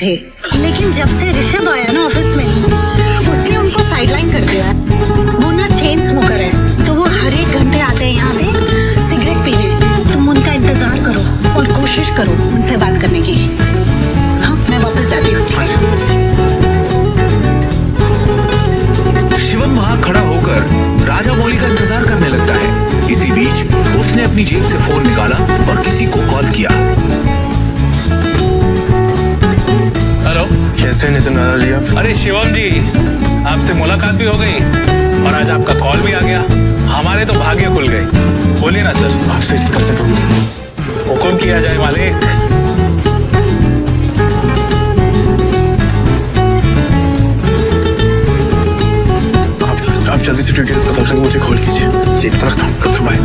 थे, लेकिन जब से ऋषभ आया ना ऑफिस में, उसने उनको साइडलाइन कर दिया। वो ना चेन स्मोकर है, तो वो हर एक घंटे आते हैं यहाँ पे सिगरेट पीने। तुम उनका इंतजार करो और कोशिश करो उनसे बात करने की। हाँ, मैं वापस जाती हूँ। शिवम वहाँ खड़ा होकर राजा मौली का इंतजार करने लगता है। इसी बीच उसने अपनी जेब से फोन निकाला और किसी को कॉल किया। हेलो, कैसे नितिन राजा जी आप? अरे शिवम जी, आपसे मुलाकात भी हो गई और आज आपका कॉल भी आ गया। हमारे तो भाग्य खुल गए। बोलिए ना सर। आपसे कैसे हुक्म किया जाए मालिक। आप जल्दी से डिटेल्स बता कर मुझे कॉल कीजिए। जी रखता हूँ, बाय।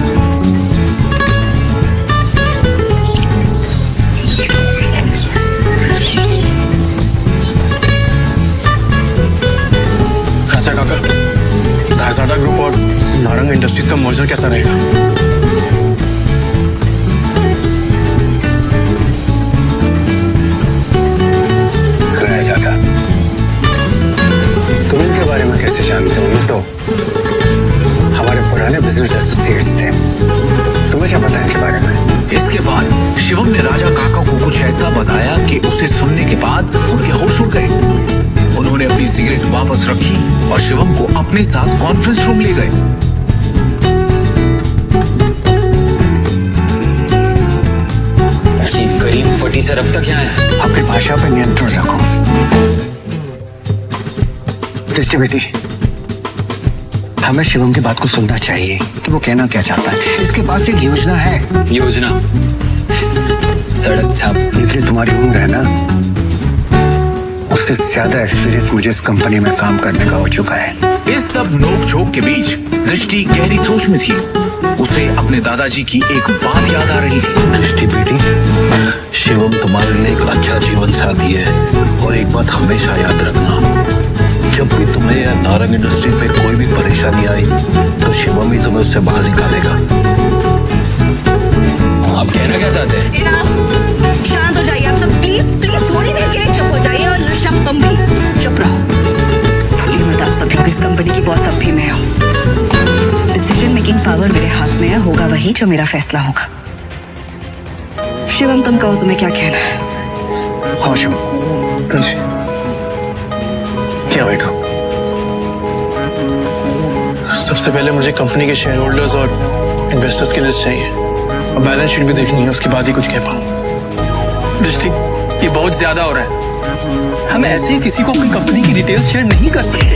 राजा काका, राजाडा ग्रुप और नारंग इंडस्ट्रीज का मर्जर कैसा रहेगा? राजा का तुम इनके बारे में कैसे जानते हो? तो हमारे पुराने बिजनेस एसोसिएट्स थे। तुम्हें क्या पता इनके बारे में? इसके बाद शिवम ने राजा काका को कुछ ऐसा बताया कि उसे सुनने के बाद उनके होश उड़ गए। उन्होंने अपनी सिगरेट वापस रखी और शिवम को अपने साथ कॉन्फ्रेंस रूम ले गए। गरीब फटीचर अब तक यहाँ है। अपनी भाषा पर नियंत्रण रखो। दृष्टि बेटी, हमें शिवम की बात को सुनना चाहिए कि वो कहना क्या चाहता है। इसके पास एक योजना है। योजना? सड़क छाप? लेकिन तुम्हारी उम्र है ना, उससे ज्यादा एक्सपीरियंस मुझे इस कंपनी में काम करने का हो चुका है। इस सब नोक-झोंक के बीच दृष्टि गहरी सोच में थी। उसे अपने दादाजी की एक बात याद आ रही थी। दृष्टि बेटी, शिवम तुम्हारे लिए एक अच्छा जीवन साथी है और एक बात हमेशा याद रखना, जब भी तुम्हें या नारंग इंडस्ट्री में कोई भी परेशानी आई तो शिवम ही तुम्हें उससे बाहर निकालेगा। आप कहना क्या चाहते हैं? इनफ, शांत हो जाइए आप सब। प्लीज प्लीज थोड़ी देर के लिए चुप हो जाइए। और ऋषभ, तुम भी चुप रहो। भूलिए मत आप सब लोग, इस कंपनी की बॉस अब भी मैं हूँ। डिसीजन मेकिंग पावर मेरे हाथ में है। होगा वही जो मेरा फैसला होगा। शिवम, तुम कहो तुम्हें क्या कहना है? हाँ शिवम जी, क्या होगा? सबसे पहले मुझे कंपनी के शेयर होल्डर्स और इन्वेस्टर्स की लिस्ट चाहिए और बैलेंस शीट भी देखनी है। उसके बाद ही कुछ कह पाऊँ। दृष्टि, ये बहुत ज्यादा हो रहा है। हम ऐसे ही किसी को अपनी कंपनी की डिटेल्स शेयर नहीं कर सकते।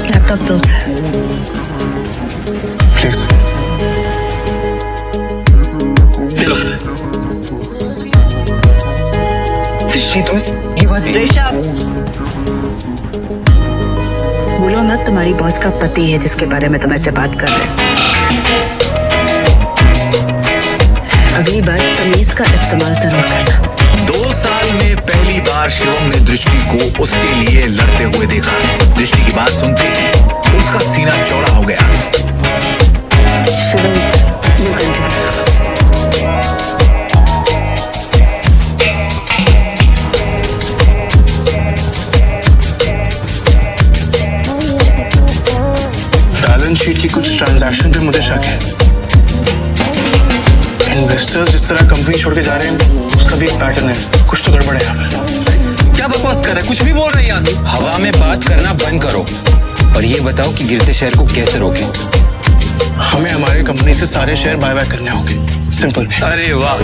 लैपटॉप दो सर। प्लीज। हेलो ऋषभ, भूलो मत तुम्हारी बॉस का पति है जिसके बारे में तुम ऐसे बात कर रहे हो। अगली बार तमीज का इस्तेमाल जरूर करना। 2 साल में पहली बार शिवम ने दृष्टि को उसके लिए लड़ते हुए देखा। दृष्टि की बात सुनते ही उसका सीना चौड़ा हो गया। Shivam, you continue. Balance sheet की कुछ ट्रांजैक्शन पे मुझे शक है। इन्वेस्टर्स जिस तरह कंपनी छोड़ के जा रहे हैं उसका भी एक पैटर्न है। कुछ तो गड़बड़ है यहाँ पे। क्या बकवास कर रहे हैं? कुछ भी बोल रहे हैं आदमी। हवा में बात करना बंद करो और ये बताओ कि गिरते शहर को कैसे रोकें? हमें हमारी कंपनी से सारे शेयर बाय करने होंगे। सिंपल। अरे वाह,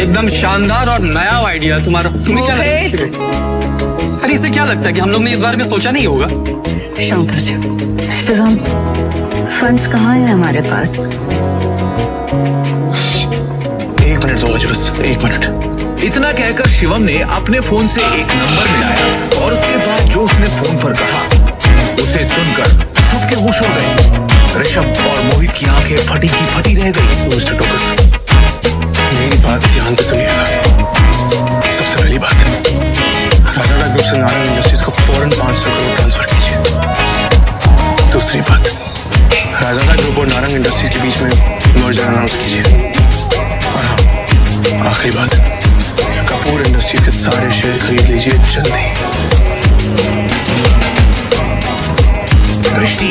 एकदम शानदार और नया आइडिया तुम्हारा। तुम्हें क्या लगता है? अरे इससे क्या लगता है कि हम लोग ने इस बारे में सोचा नहीं होगा? शांत हो जाओ। शिवम, फंड्स कहाँ हैं हमारे पास? 1 मिनट दो मुझे, बस 1 मिनट। इतना कहकर शिवम ने अपने फोन से एक नंबर मिलाया और उसके बाद जो उसने फोन पर कहा उसे सुनकर सबके होश उड़ गए। ऋषभ और मोहित की आंखें फटी की फटी रह गई। मिस्टर टोकस, मेरी बात ध्यान से सुनिएगा। सबसे पहली बात, राजाडा ग्रुप से नारंग इंडस्ट्रीज को फौरन 500 करोड़ ट्रांसफर कीजिए। दूसरी बात, राजाडा ग्रुप और नारंग इंडस्ट्रीज के बीच में मर्जर अनाउंस कीजिए। और हाँ, आखिरी बात, कपूर इंडस्ट्रीज के सारे शेयर खरीद लीजिए जल्दी। दृष्टि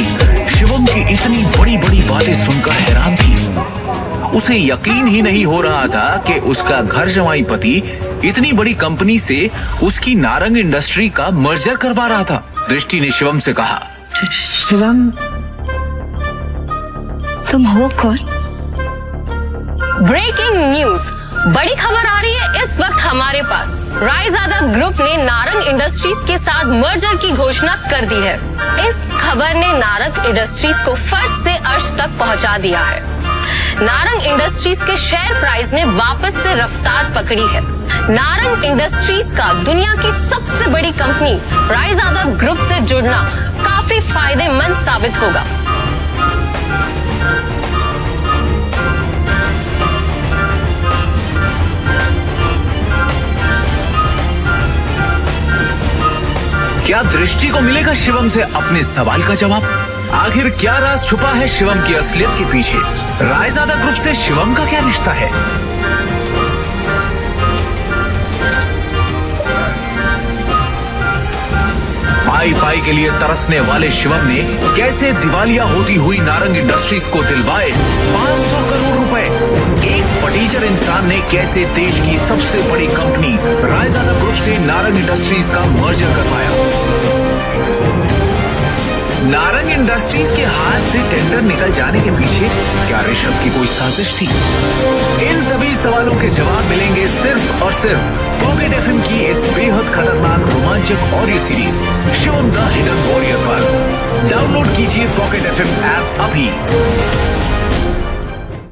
शिवम की इतनी बड़ी बड़ी बातें सुनकर हैरान थी। उसे यकीन ही नहीं हो रहा था कि उसका घर जमाई पति इतनी बड़ी कंपनी से उसकी नारंग इंडस्ट्री का मर्जर करवा रहा था। दृष्टि ने शिवम से कहा, शिवम, तुम हो कौन? ब्रेकिंग न्यूज, बड़ी खबर आ रही है इस वक्त हमारे पास। रायजादा ग्रुप ने नारंग इंडस्ट्रीज के साथ मर्जर की घोषणा कर दी है। इस खबर ने नारंग इंडस्ट्रीज को फर्श से अर्श तक पहुंचा दिया है। नारंग इंडस्ट्रीज के शेयर प्राइस ने वापस से रफ्तार पकड़ी है। नारंग इंडस्ट्रीज का दुनिया की सबसे बड़ी कंपनी रायजादा ग्रुप से जुड़ना काफी फायदेमंद साबित होगा। क्या दृष्टि को मिलेगा शिवम से अपने सवाल का जवाब? आखिर क्या राज छुपा है शिवम की असलियत के पीछे? रायजादा ग्रुप से शिवम का क्या रिश्ता है? पाई पाई के लिए तरसने वाले शिवम ने कैसे दिवालिया होती हुई नारंग इंडस्ट्रीज को दिलवाए 500 करोड़ रुपए? एक फटीचर इंसान ने कैसे देश की सबसे बड़ी कंपनी रायजादा ग्रुप से नारंग इंडस्ट्रीज का मर्जर करवाया? नारंग इंडस्ट्रीज के हाथ से टेंडर निकल जाने के पीछे क्या ऋषभ की कोई साजिश थी? इन सभी सवालों के जवाब मिलेंगे सिर्फ और सिर्फ पॉकेट एफएम की इस बेहद खतरनाक रोमांचक audio series Shivam the hidden warrior पर। डाउनलोड कीजिए पॉकेट एफएम ऐप अभी।